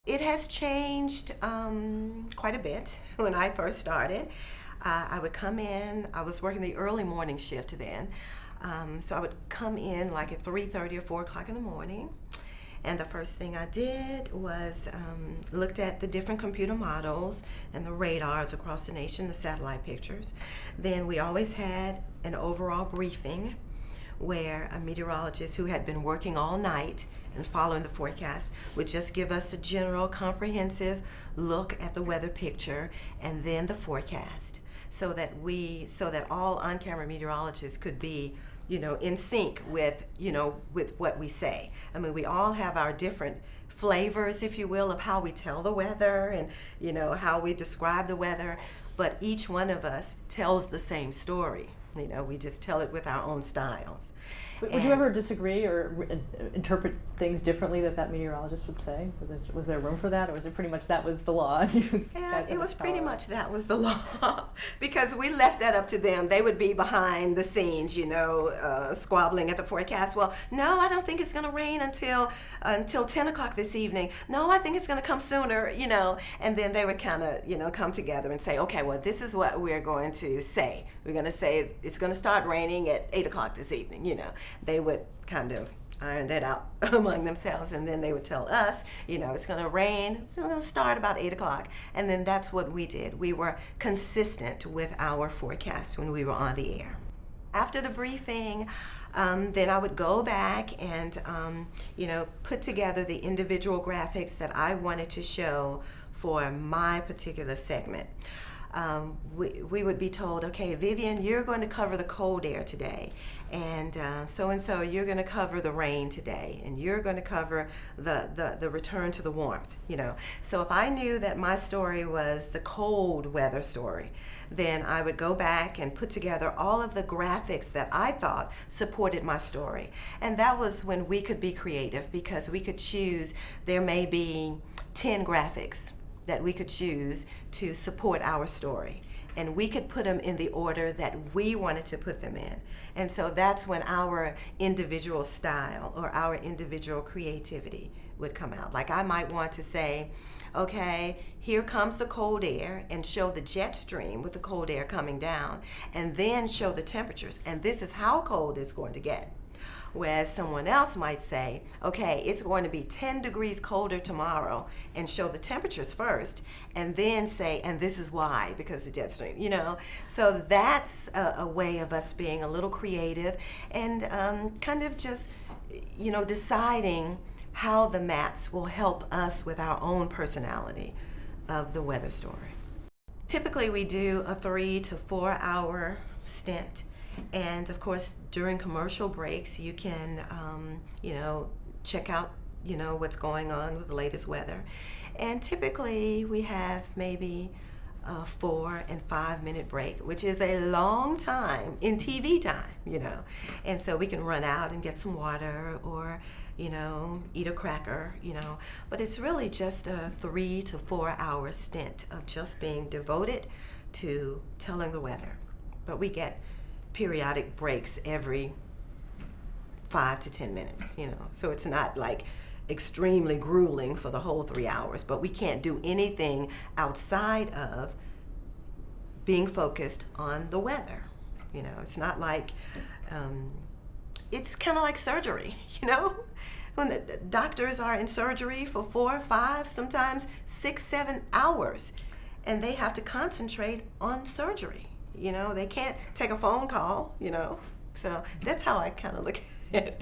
It has changed quite a bit. When I first started, I would come in, I was working the early morning shift then, so I would come in like at 3:30 or 4 o'clock in the morning, and the first thing I did was looked at the different computer models and the radars across the nation, the satellite pictures. Then we always had an overall briefing where a meteorologist who had been working all night and following the forecast would just give us a general comprehensive look at the weather picture and then the forecast, so that all on-camera meteorologists could be in sync with with what we say. I mean, we all have our different flavors, if you will, of how we tell the weather and how we describe the weather, but each one of us tells the same story. We just tell it with our own styles. Would you ever disagree or interpret things differently that meteorologist would say? Was there room for that, or was it pretty much that was the law? And it was pretty much that was the law, because we left that up to them. They would be behind the scenes, squabbling at the forecast. Well, no, I don't think it's going to rain until 10 o'clock this evening. No, I think it's going to come sooner, And then they would kind of, come together and say, okay, well, this is what we're going to say. We're going to say it's going to start raining at 8 o'clock this evening, They would kind of iron that out among themselves, and then they would tell us, it's going to rain, it's going to start about 8 o'clock. And then that's what we did. We were consistent with our forecast when we were on the air. After the briefing, then I would go back and, put together the individual graphics that I wanted to show for my particular segment. We would be told, okay, Vivian, you're going to cover the cold air today, and so you're going to cover the rain today, and you're going to cover the return to the warmth. So if I knew that my story was the cold weather story, then I would go back and put together all of the graphics that I thought supported my story. And that was when we could be creative, because we could choose. There may be 10 graphics that we could choose to support our story, and we could put them in the order that we wanted to put them in. And so that's when our individual style or our individual creativity would come out. Like, I might want to say, okay, here comes the cold air, and show the jet stream with the cold air coming down, and then show the temperatures, and this is how cold it's going to get. Whereas someone else might say, okay, it's going to be 10 degrees colder tomorrow, and show the temperatures first, and then say, and this is why, because the jet stream, So that's a way of us being a little creative and kind of just, deciding how the maps will help us with our own personality of the weather story. Typically, we do a 3 to 4 hour stint. And of course, during commercial breaks, you can, check out, what's going on with the latest weather. And typically, we have maybe a 4 and 5 minute break, which is a long time in TV time, And so we can run out and get some water or, eat a cracker, But it's really just a 3 to 4 hour stint of just being devoted to telling the weather. But we get periodic breaks every 5 to 10 minutes, So it's not like extremely grueling for the whole 3 hours, but we can't do anything outside of being focused on the weather. It's not like, it's kind of like surgery, When the doctors are in surgery for 4, 5, sometimes 6, 7 hours, and they have to concentrate on surgery. They can't take a phone call, So that's how I kind of look at it.